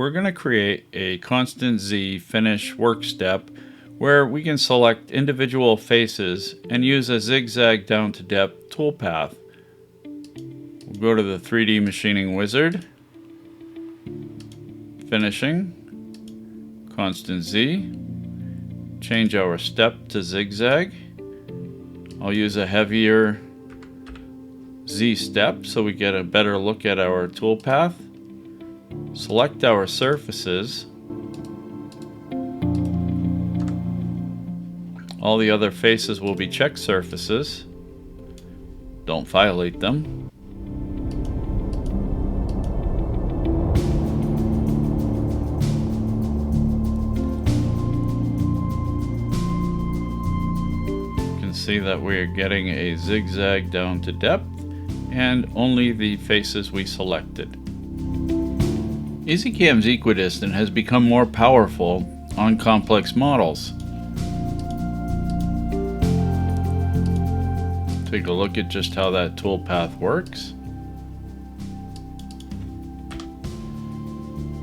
we're going to create a constant Z finish work step where we can select individual faces and use a zigzag down to depth toolpath. We'll go to the 3D machining wizard, finishing, constant Z, change our step to zigzag. I'll use a heavier Z step so we get a better look at our toolpath. Select our surfaces. All the other faces will be check surfaces. Don't violate them. You can see that we're getting a zigzag down to depth and only the faces we selected. EZCAM's equidistant has become more powerful on complex models. Take a look at just how that toolpath works.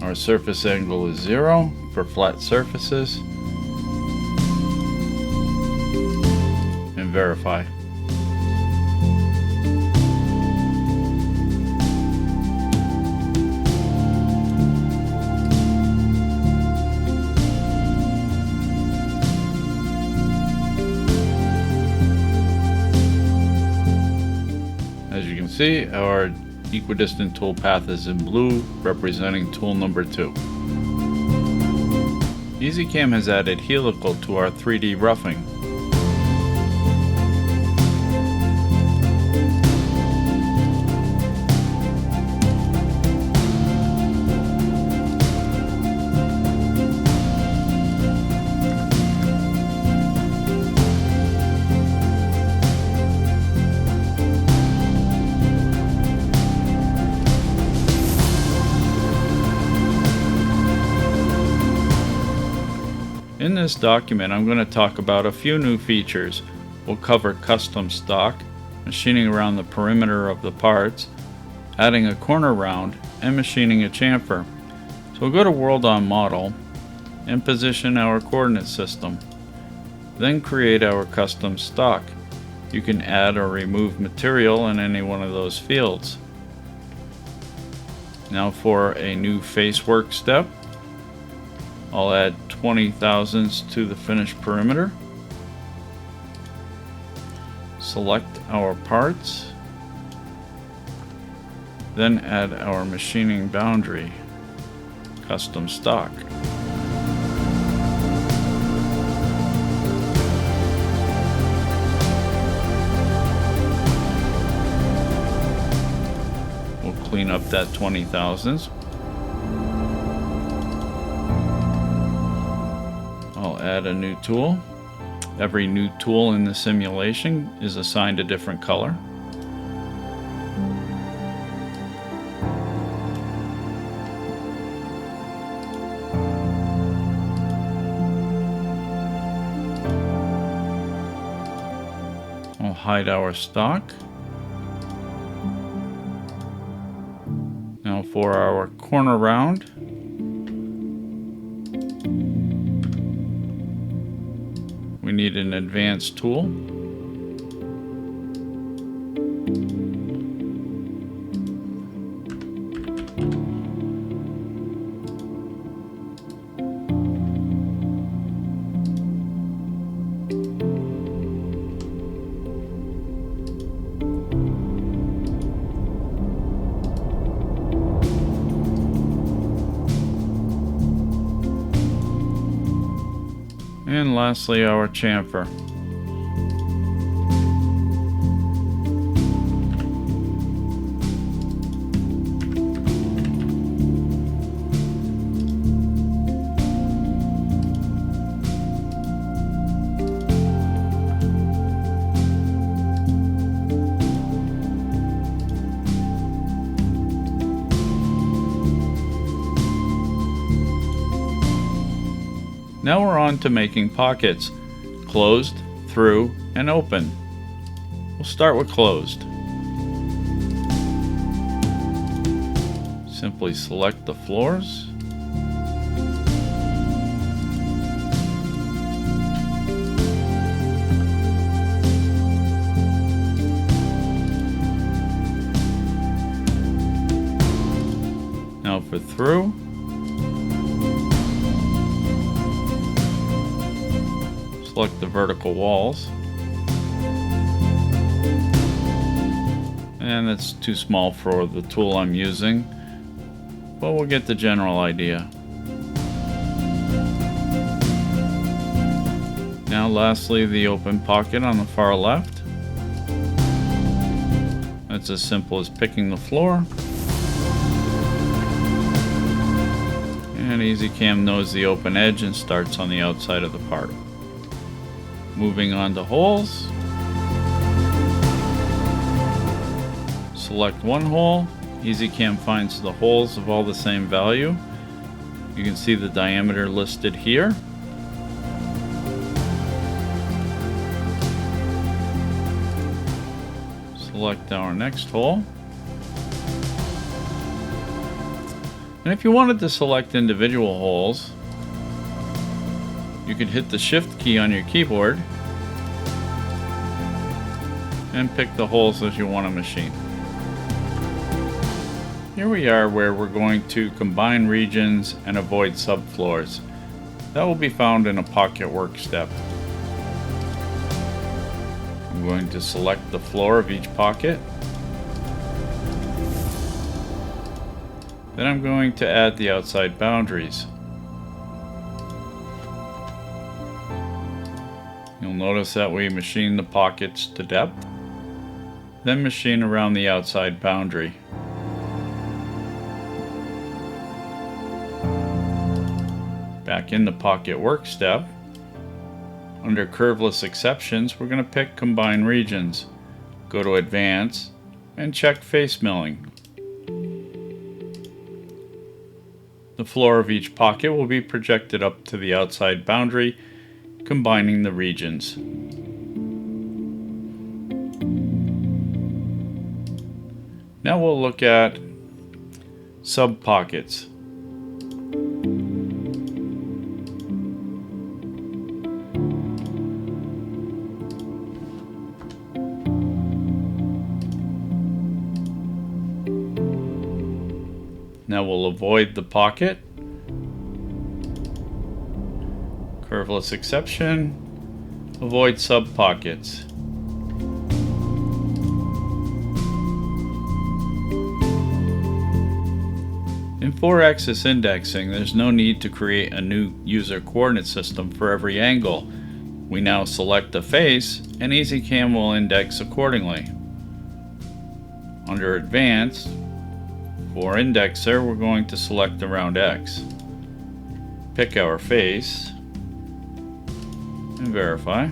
Our surface angle is 0 for flat surfaces. And verify. As you can see, our equidistant toolpath is in blue, representing tool number 2. EZCAM has added helical to our 3D roughing. In this document, I'm going to talk about a few new features. We'll cover custom stock, machining around the perimeter of the parts, adding a corner round, and machining a chamfer. So we'll go to World on Model and position our coordinate system. Then create our custom stock. You can add or remove material in any one of those fields. Now for a new face work step, I'll add 20 thousandths to the finished perimeter. Select our parts. Then add our machining boundary, custom stock. We'll clean up that 20 thousandths. I'll add a new tool. Every new tool in the simulation is assigned a different color. I'll hide our stock. Now for our corner round, we need an advanced tool. And lastly, our chamfer. Now we're on to making pockets, closed, through, and open. We'll start with closed. Simply select the floors, through. Select the vertical walls. And it's too small for the tool I'm using, but we'll get the general idea. Now lastly, the open pocket on the far left. It's as simple as picking the floor. And EZCAM knows the open edge and starts on the outside of the part. Moving on to holes. Select one hole. EZCAM finds the holes of all the same value. You can see the diameter listed here. Select our next hole. And if you wanted to select individual holes, you could hit the Shift key on your keyboard and pick the holes that you want to machine. Here we are where we're going to combine regions and avoid subfloors. That will be found in a pocket work step. I'm going to select the floor of each pocket. Then I'm going to add the outside boundaries. You'll notice that we machine the pockets to depth, then machine around the outside boundary. Back in the pocket work step, under curveless exceptions, we're going to pick combine regions, go to advance, and check face milling. The floor of each pocket will be projected up to the outside boundary, combining the regions. Now we'll look at sub-pockets. Now we'll avoid the pocket. Curveless exception. Avoid sub-pockets. In 4-axis indexing, there's no need to create a new user coordinate system for every angle. We now select the face, and EZCAM will index accordingly. Under Advanced, for Indexer, we're going to select the round X. Pick our face, and verify.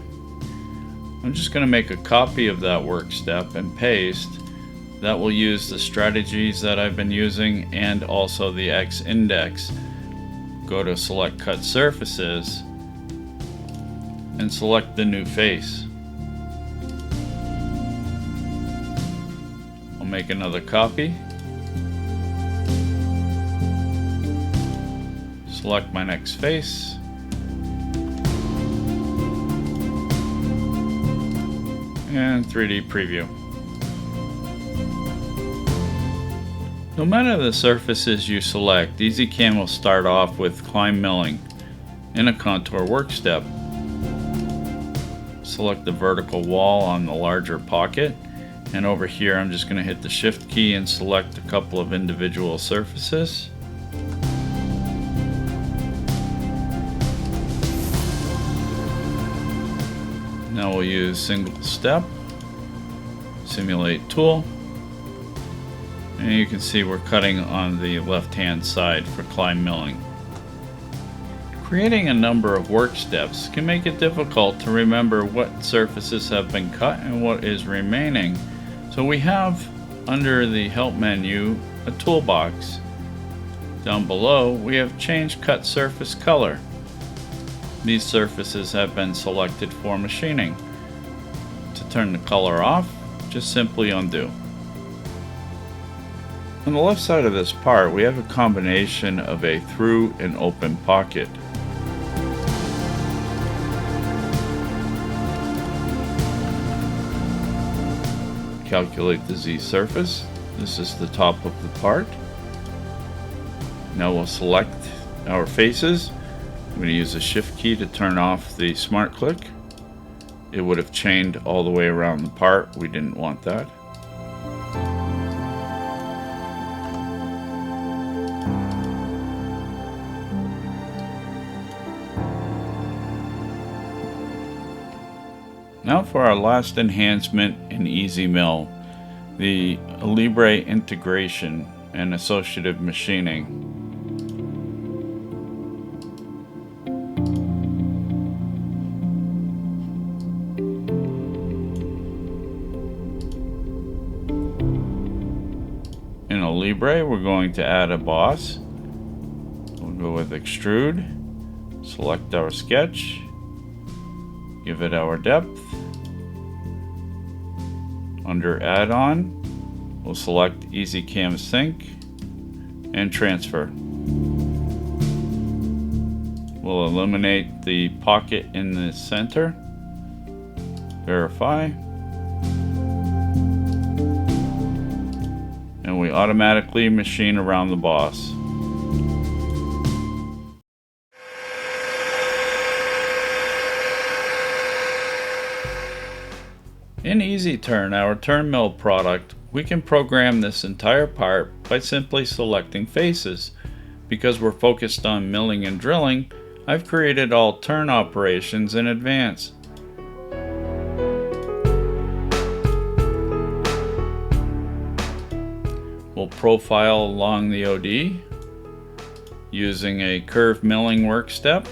I'm just going to make a copy of that work step and paste. That will use the strategies that I've been using and also the X index. Go to Select Cut Surfaces and select the new face. I'll make another copy. Select my next face. And 3D preview. No matter the surfaces you select, EZCAM will start off with climb milling in a contour work step. Select the vertical wall on the larger pocket, and over here I'm just going to hit the Shift key and select a couple of individual surfaces. Now we'll use single step, simulate tool, and you can see we're cutting on the left hand side for climb milling. Creating a number of work steps can make it difficult to remember what surfaces have been cut and what is remaining. So we have under the help menu a toolbox. Down below we have change cut surface color. These surfaces have been selected for machining. To turn the color off, just simply undo. On the left side of this part, we have a combination of a through and open pocket. Calculate the Z surface. This is the top of the part. Now we'll select our faces. I'm going to use the shift key to turn off the smart click. It would have chained all the way around the part. We didn't want that. Now for our last enhancement in EZ-Mill, the Libre integration and associative machining. In a Libre, we're going to add a boss. We'll go with extrude, select our sketch, give it our depth. Under add-on, we'll select EZCAM sync and transfer. We'll eliminate the pocket in the center. Verify. And we automatically machine around the boss. In EZTurn, our turn mill product, we can program this entire part by simply selecting faces. Because we're focused on milling and drilling, I've created all turn operations in advance. We'll profile along the OD using a curve milling work step.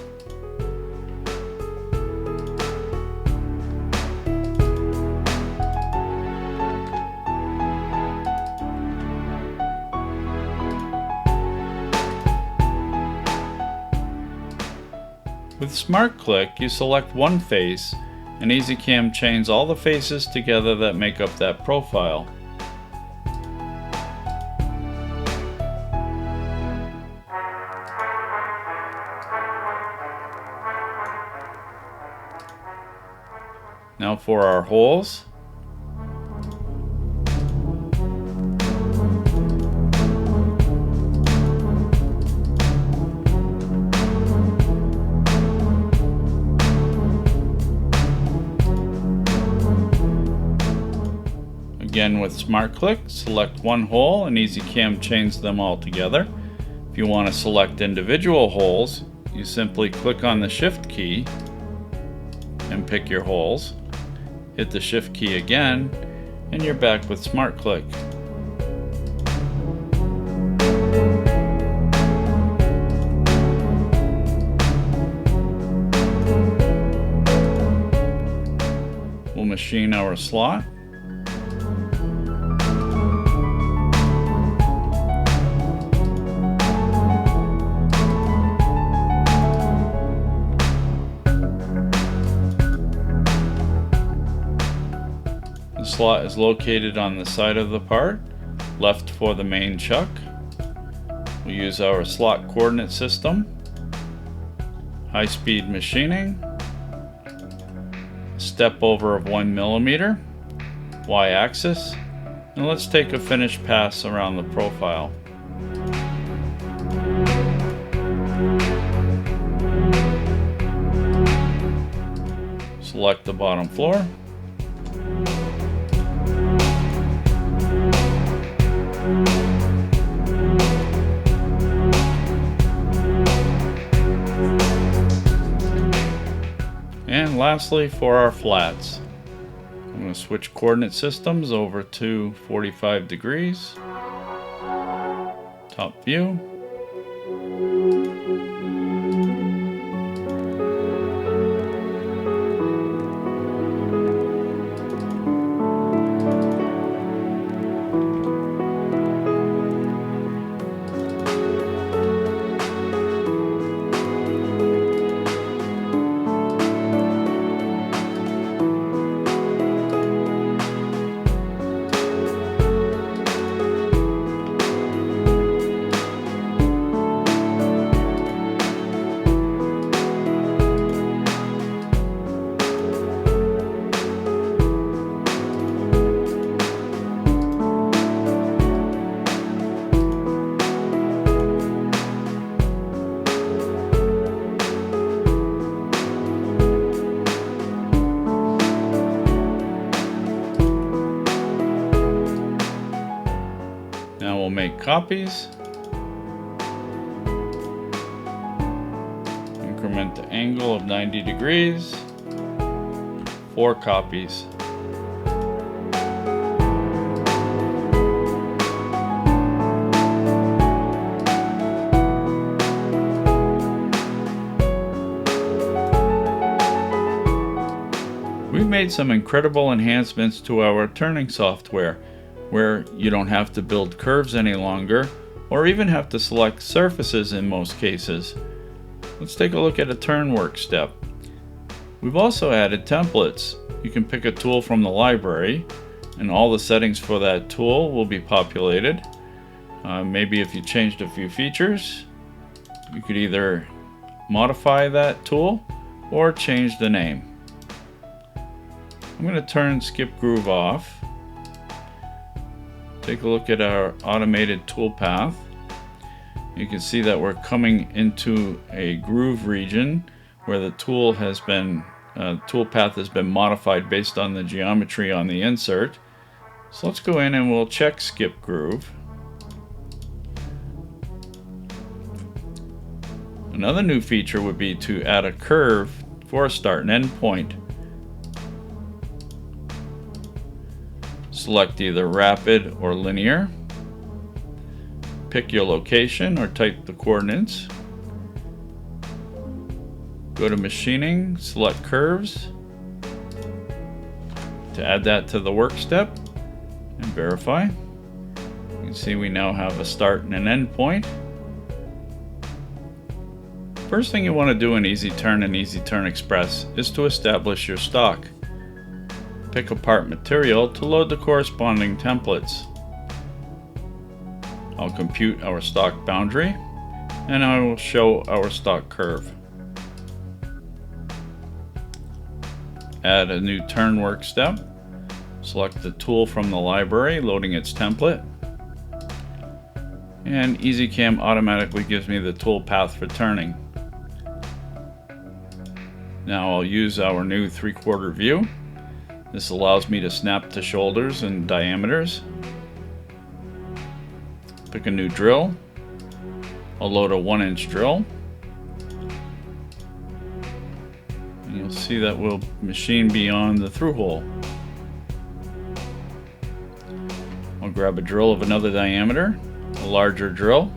With Smart Click, you select one face, and EZCAM chains all the faces together that make up that profile. Now for our holes. Again with Smart Click, select one hole and EZCAM chains them all together. If you want to select individual holes, you simply click on the Shift key and pick your holes. Hit the Shift key again and you're back with Smart Click. We'll machine our slot. The slot is located on the side of the part, left for the main chuck. We'll use our slot coordinate system, high-speed machining, step over of 1 millimeter, y-axis, and let's take a finished pass around the profile. Select the bottom floor. And lastly, for our flats, I'm going to switch coordinate systems over to 45 degrees, top view. copies. Increment the angle of 90 degrees. 4 copies. We've made some incredible enhancements to our turning software, where you don't have to build curves any longer, or even have to select surfaces in most cases. Let's take a look at a turn work step. We've also added templates. You can pick a tool from the library, and all the settings for that tool will be populated. Maybe if you changed a few features, you could either modify that tool or change the name. I'm going to turn Skip Groove off. Take a look at our automated toolpath. You can see that we're coming into a groove region where the toolpath has been modified based on the geometry on the insert. So let's go in and we'll check Skip Groove. Another new feature would be to add a curve for a start and end point. Select either rapid or linear. Pick your location or type the coordinates. Go to machining, select curves. To add that to the work step and verify. You can see we now have a start and an end point. First thing you want to do in EZ-Turn and EZ-Turn Express is to establish your stock. Pick a part material to load the corresponding templates. I'll compute our stock boundary, and I will show our stock curve. Add a new turn work step. Select the tool from the library, loading its template. And EZCAM automatically gives me the tool path for turning. Now I'll use our new 3/4 view. This allows me to snap to shoulders and diameters. Pick a new drill. I'll load a 1-inch drill. And you'll see that we'll machine beyond the through hole. I'll grab a drill of another diameter, a larger drill.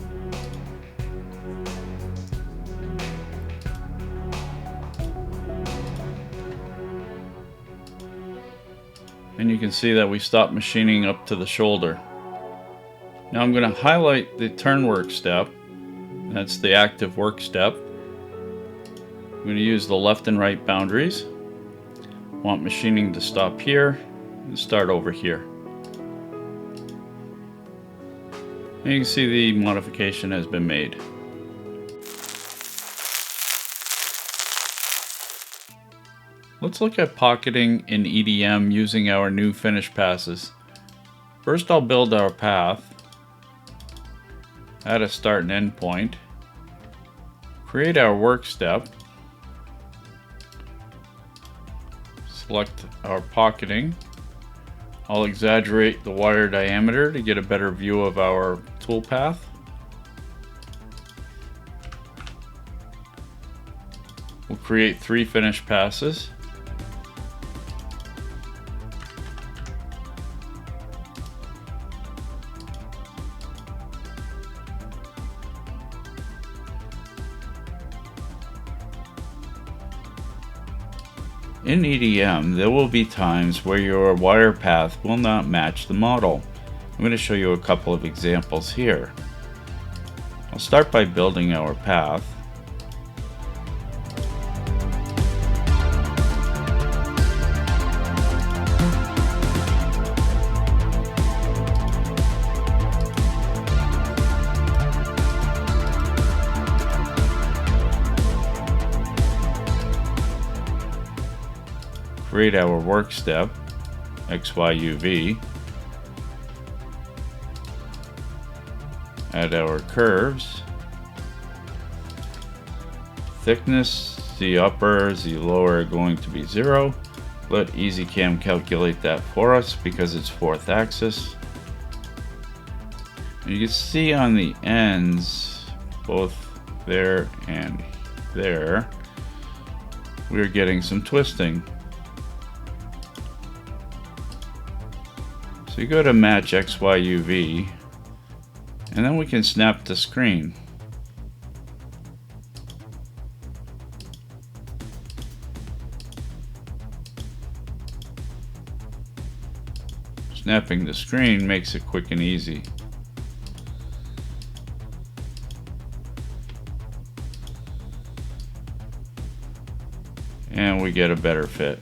And you can see that we stopped machining up to the shoulder. Now I'm going to highlight the turn work step. That's the active work step. I'm going to use the left and right boundaries. Want machining to stop here and start over here. And you can see the modification has been made. Let's look at pocketing in EDM using our new finish passes. First I'll build our path, add a start and end point, create our work step, select our pocketing. I'll exaggerate the wire diameter to get a better view of our tool path. We'll create 3 finish passes. In EDM, there will be times where your wire path will not match the model. I'm going to show you a couple of examples here. I'll start by building our path. Create our work step, XYUV, add our curves, thickness, the upper, the lower are going to be 0. Let EZCAM calculate that for us because it's 4th axis. You can see on the ends, both there and there, we're getting some twisting. So you go to match XYUV, and then we can snap the screen. Snapping the screen makes it quick and easy. And we get a better fit.